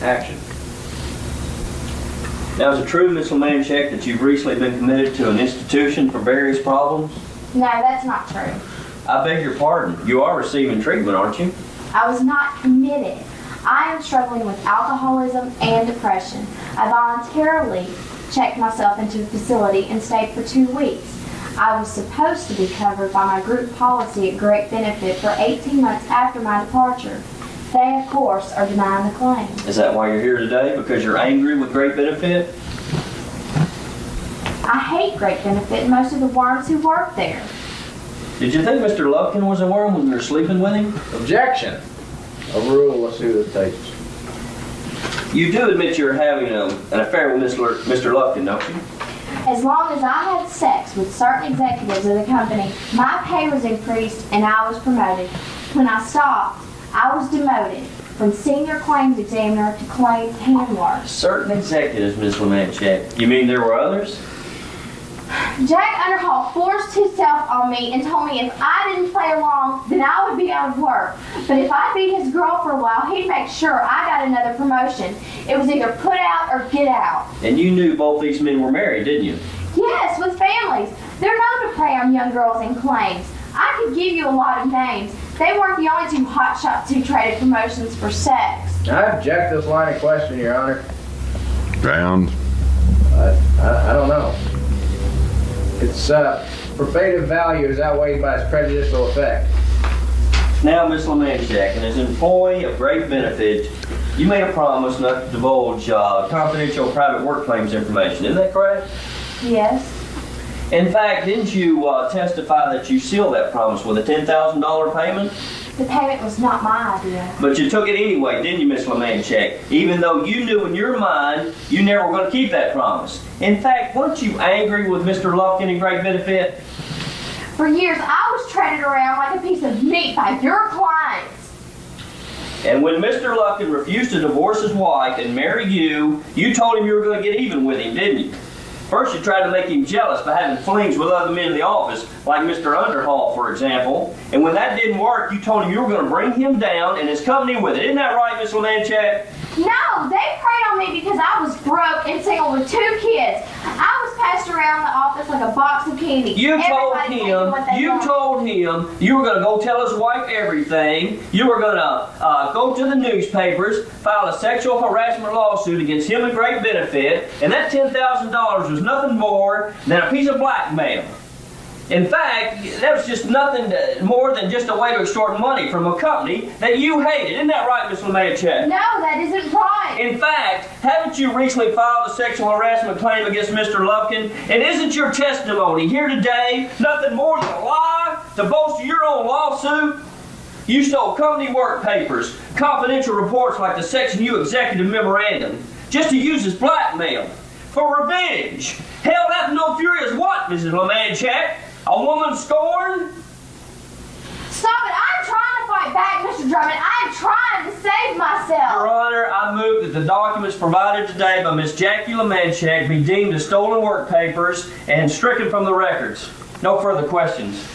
Action. Now, is it true, Ms. Lemanchek, that you've recently been committed to an institution for various problems? No, that's not true. I beg your pardon. You are receiving treatment, aren't you? I was not committed. I am struggling with alcoholism and depression. I voluntarily checked myself into a facility and stayed for 2 weeks. I was supposed to be covered by my group policy at great benefit for 18 months after my departure. They, of course, are denying the claim. Is that why you're here today? Because you're angry with Great Benefit? I hate Great Benefit and most of the worms who work there. Did you think Mr. Lufkin was a worm when you were sleeping with him? Objection. Overrule. Let's see who that takes. You do admit you're having an affair with Mr. Lufkin, don't you? As long as I had sex with certain executives of the company, my pay was increased and I was promoted. When I stopped, I was demoted from senior claims examiner to claims handler. Certain executives, Ms. Lemanchek. You mean there were others? Jack Underhall forced himself on me and told me if I didn't play along, then I would be out of work. But if I beat his girl for a while, he'd make sure I got another promotion. It was either put out or get out. And you knew both these men were married, didn't you? Yes, with families. They're known to prey on young girls in claims. I could give you a lot of names. They weren't the only two hotshots who traded promotions for sex. I object this line of question, Your Honor. Ground. I don't know. Its probative value is outweighed by its prejudicial effect. Now, Ms. Lemanchek, and as an employee of Great Benefit, you made a promise not to divulge confidential private work claims information. Isn't that correct? Yes. In fact, didn't you testify that you sealed that promise with a $10,000 payment? The payment was not my idea. But you took it anyway, didn't you, Ms. Lemanchek? Even though you knew in your mind you never were going to keep that promise. In fact, weren't you angry with Mr. Lufkin and Great Benefit? For years, I was traded around like a piece of meat by your clients. And when Mr. Lufkin refused to divorce his wife and marry you, you told him you were going to get even with him, didn't you? First, you tried to make him jealous by having flings with other men in the office, like Mr. Underhall, for example. And when that didn't work, you told him you were going to bring him down and his company with it. Isn't that right, Miss Lemanchek? No, they preyed on me because I was broke and single with 2 kids. I was passed around the office like a box of candy. You told him you were going to go tell his wife everything. You were going to go to the newspapers, file a sexual harassment lawsuit against him and Great Benefit, and that $10,000 was nothing more than a piece of blackmail. In fact, that was just nothing more than just a way to extort money from a company that you hated. Isn't that right, Miss Lemanchek? No, that isn't right. In fact, haven't you recently filed a sexual harassment claim against Mr. Lufkin? And isn't your testimony here today nothing more than a lie to bolster your own lawsuit? You stole company work papers, confidential reports like the Section U Executive Memorandum, just to use as blackmail. For revenge. Hell, that's no furious what, Mrs. Lemanchek? A woman scorned? Stop it. I'm trying to fight back, Mr. Drummond. I'm trying to save myself. Your Honor, I move that the documents provided today by Miss Jackie Lemanchek be deemed as stolen work papers and stricken from the records. No further questions.